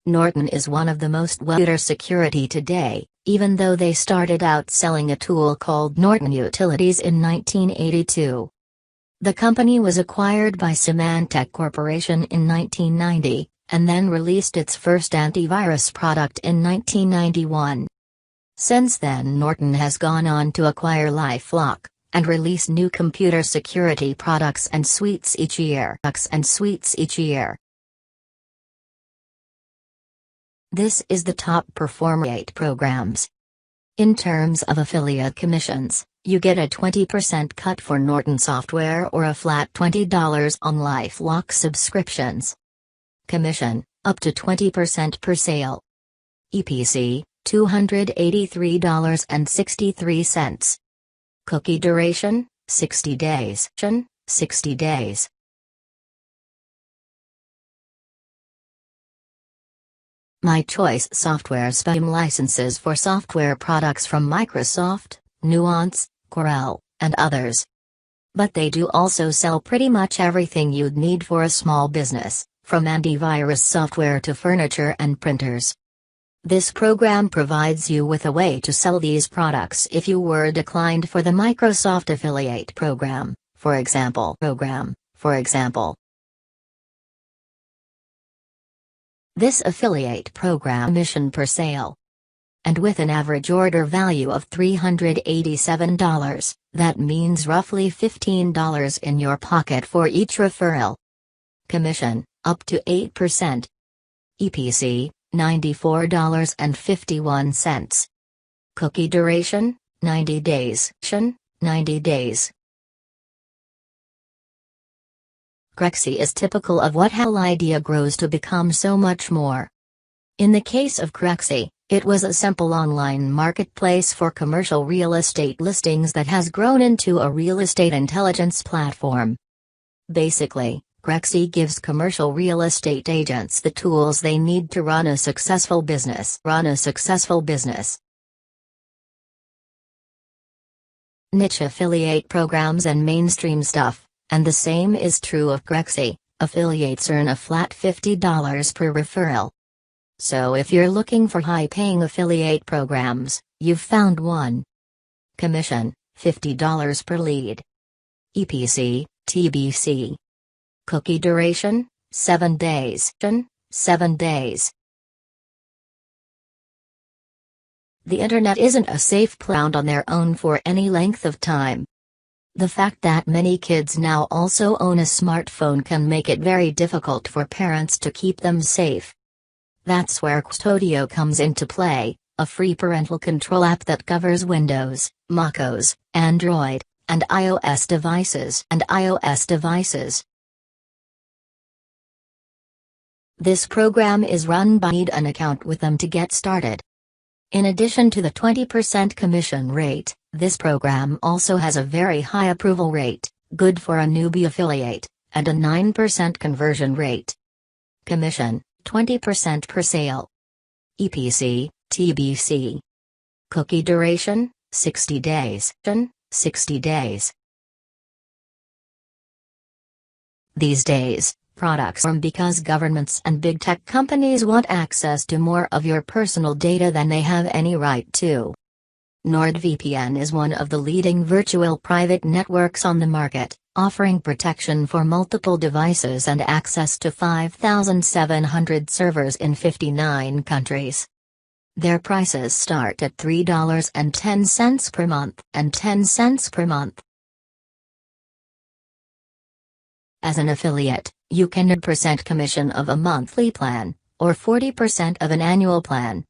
Norton is one of the most well-known security today, even though they started out selling a tool called Norton Utilities in 1982. The company was acquired by Symantec Corporation in 1990, and then released its first antivirus product in 1991. Since then, Norton has gone on to acquire LifeLock, and release new computer security products and suites each year. This is the top performer 8 programs. In terms of affiliate commissions, you get a 20% cut for Norton Software or a flat $20 on LifeLock subscriptions. Commission, up to 20% per sale. EPC, $283.63. Cookie duration, 60 days. 60 days. My Choice Software SPEM licenses for software products from Microsoft, Nuance, Corel, and others. But they do also sell pretty much everything you'd need for a small business, from antivirus software to furniture and printers. This program provides you with a way to sell these products if you were declined for the Microsoft Affiliate program, for example. This affiliate program commission per sale. And with an average order value of $387, that means roughly $15 in your pocket for each referral. Commission, up to 8%. EPC, $94.51. Cookie duration, 90 days. 90 days. Crexi is typical of what how idea grows to become so much more. In the case of Crexi, it was a simple online marketplace for commercial real estate listings that has grown into a real estate intelligence platform. Basically, Crexi gives commercial real estate agents the tools they need to run a successful business. Niche affiliate programs and mainstream stuff. And the same is true of Crexi. Affiliates earn a flat $50 per referral. So if you're looking for high-paying affiliate programs, you've found one. Commission, $50 per lead. EPC, TBC. Cookie duration, 7 days. 7 days. The internet isn't a safe ground on their own for any length of time. The fact that many kids now also own a smartphone can make it very difficult for parents to keep them safe. That's where Qustodio comes into play, a free parental control app that covers Windows, macOS, Android, and iOS devices. This program is run by need an account with them to get started. In addition to the 20% commission rate, this program also has a very high approval rate, good for a newbie affiliate, and a 9% conversion rate. Commission, 20% per sale. EPC, TBC. Cookie duration, 60 days. 60 days. These days, products form because governments and big tech companies want access to more of your personal data than they have any right to. NordVPN is one of the leading virtual private networks on the market, offering protection for multiple devices and access to 5,700 servers in 59 countries. Their prices start at $3.10 per month and 10 cents per month. As an affiliate, you can earn % commission of a monthly plan, or 40% of an annual plan.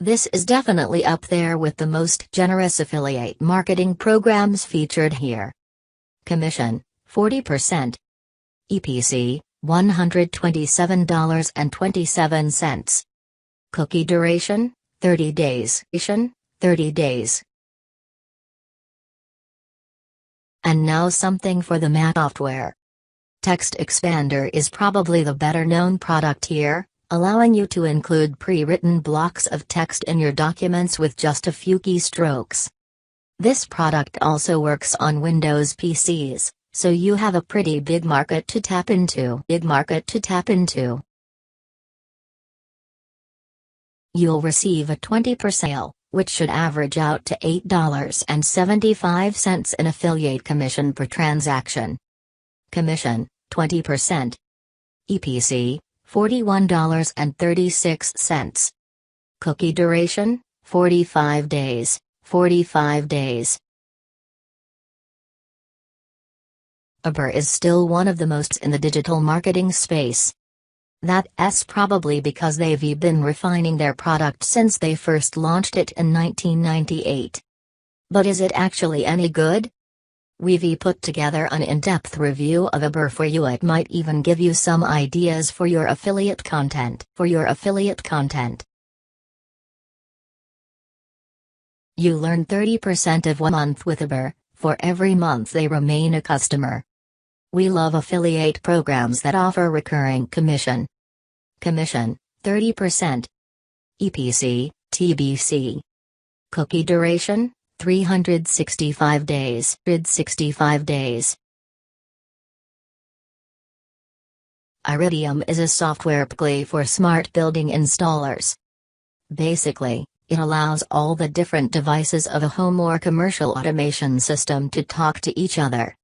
This is definitely up there with the most generous affiliate marketing programs featured here. Commission, 40%. EPC, $127.27. Cookie duration, 30 days. 30 days. And now something for the Mac software. Text Expander is probably the better known product here, allowing you to include pre-written blocks of text in your documents with just a few keystrokes. This product also works on Windows PCs, so you have a pretty big market to tap into. You'll receive a 20% sale, which should average out to $8.75 in affiliate commission per transaction. Commission, 20%. EPC, $41.36. Cookie duration, 45 days, 45 days. Aweber is still one of the most in the digital marketing space. That's probably because they've been refining their product since they first launched it in 1998. But is it actually any good? We've put together an in-depth review of Aweber for you. It might even give you some ideas for your affiliate content. You learn 30% of 1 month with Aweber. For every month they remain a customer. We love affiliate programs that offer recurring commission. Commission, 30%. EPC, TBC. Cookie duration, 365 days. iRidium is a software play for smart building installers. Basically, it allows all the different devices of a home or commercial automation system to talk to each other.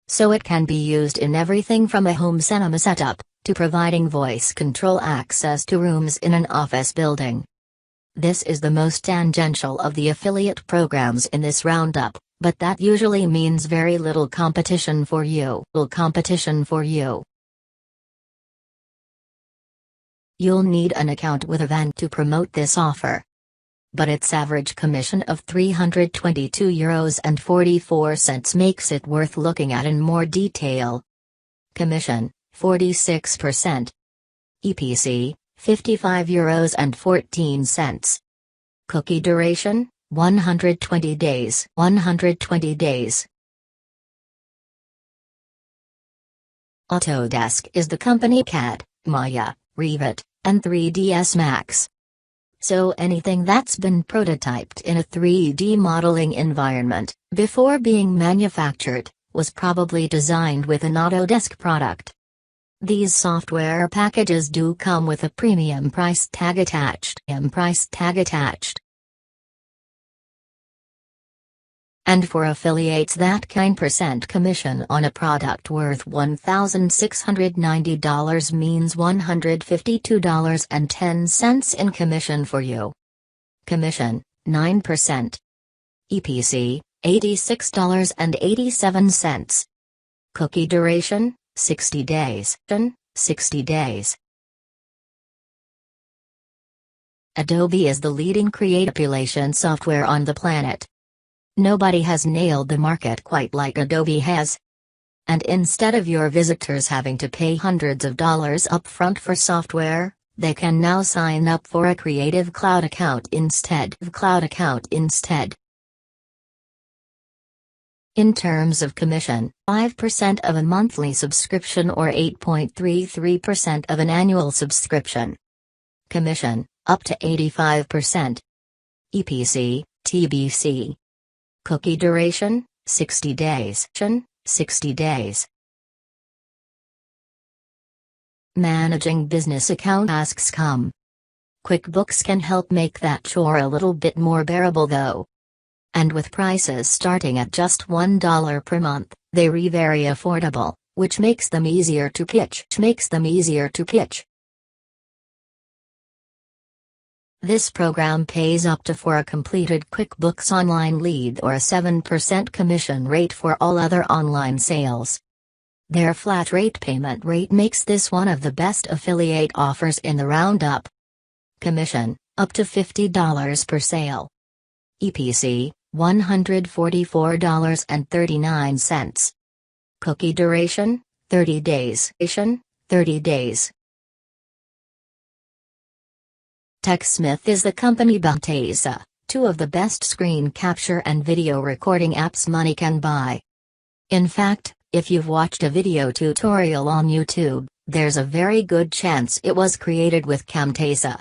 So it can be used in everything from a home cinema setup, to providing voice control access to rooms in an office building. This is the most tangential of the affiliate programs in this roundup, but that usually means very little competition for you. You'll need an account with Aweber to promote this offer. But its average commission of €322.44 makes it worth looking at in more detail. Commission, 46%. EPC, €55.14. Cookie duration, 120 days. Autodesk is the company CAD, Maya, Revit, and 3ds Max. So anything that's been prototyped in a 3D modeling environment, before being manufactured, was probably designed with an Autodesk product. These software packages do come with a premium price tag attached. And for affiliates, that kind % commission on a product worth $1,690 means $152.10 in commission for you. Commission, 9%. EPC, $86.87. Cookie duration, 60 days. Adobe is the leading creative manipulation software on the planet. Nobody has nailed the market quite like Adobe has. And instead of your visitors having to pay hundreds of dollars upfront for software, they can now sign up for a Creative Cloud account instead. In terms of commission, 5% of a monthly subscription or 8.33% of an annual subscription. Commission, up to 85%. EPC, TBC. Cookie duration, 60 days. Managing business account tasks come. QuickBooks can help make that chore a little bit more bearable though. And with prices starting at just $1 per month, they're very affordable, which makes them easier to pitch. This program pays up to for a completed QuickBooks Online lead or a 7% commission rate for all other online sales. Their flat rate payment rate makes this one of the best affiliate offers in the roundup. Commission, up to $50 per sale. EPC, $144.39. Cookie duration, 30 days. TechSmith is the company behind Camtasia, two of the best screen capture and video recording apps money can buy. In fact, if you've watched a video tutorial on YouTube, there's a very good chance it was created with Camtasia.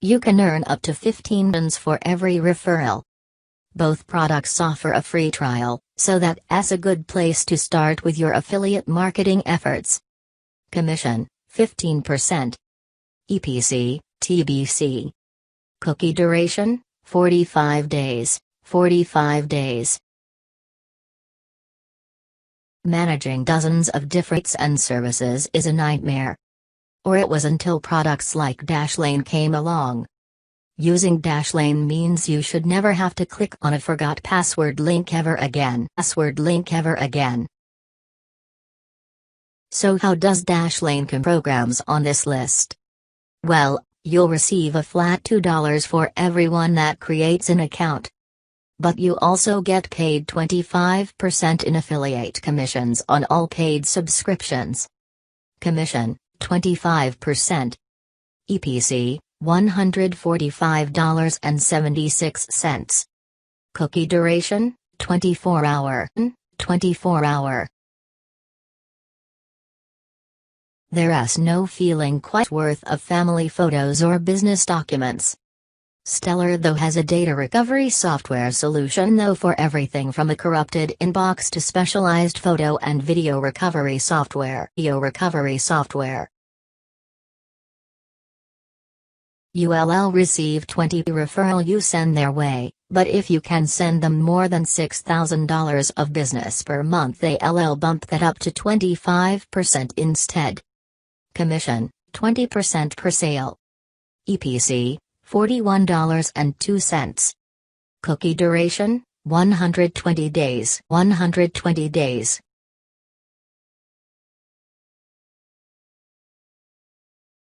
You can earn up to 15 cents for every referral. Both products offer a free trial, so that's a good place to start with your affiliate marketing efforts. Commission, 15%. EPC, TBC. Cookie duration, 45 days, 45 days. Managing dozens of different and services is a nightmare. Or it was until products like Dashlane came along. Using Dashlane means you should never have to click on a forgot password link ever again. So how does Dashlane compare programs on this list? Well, you'll receive a flat $2 for everyone that creates an account. But you also get paid 25% in affiliate commissions on all paid subscriptions. Commission, 25%. EPC, $145.76. Cookie duration, 24 hour. 24 hour. There's no feeling quite worth of family photos or business documents. Stellar though has a data recovery software solution though for everything from a corrupted inbox to specialized photo and video recovery software. You'll receive 20 referral you send their way, but if you can send them more than $6,000 of business per month they'll bump that up to 25% instead. Commission, 20% per sale. EPC, $41.02. Cookie duration, 120 days.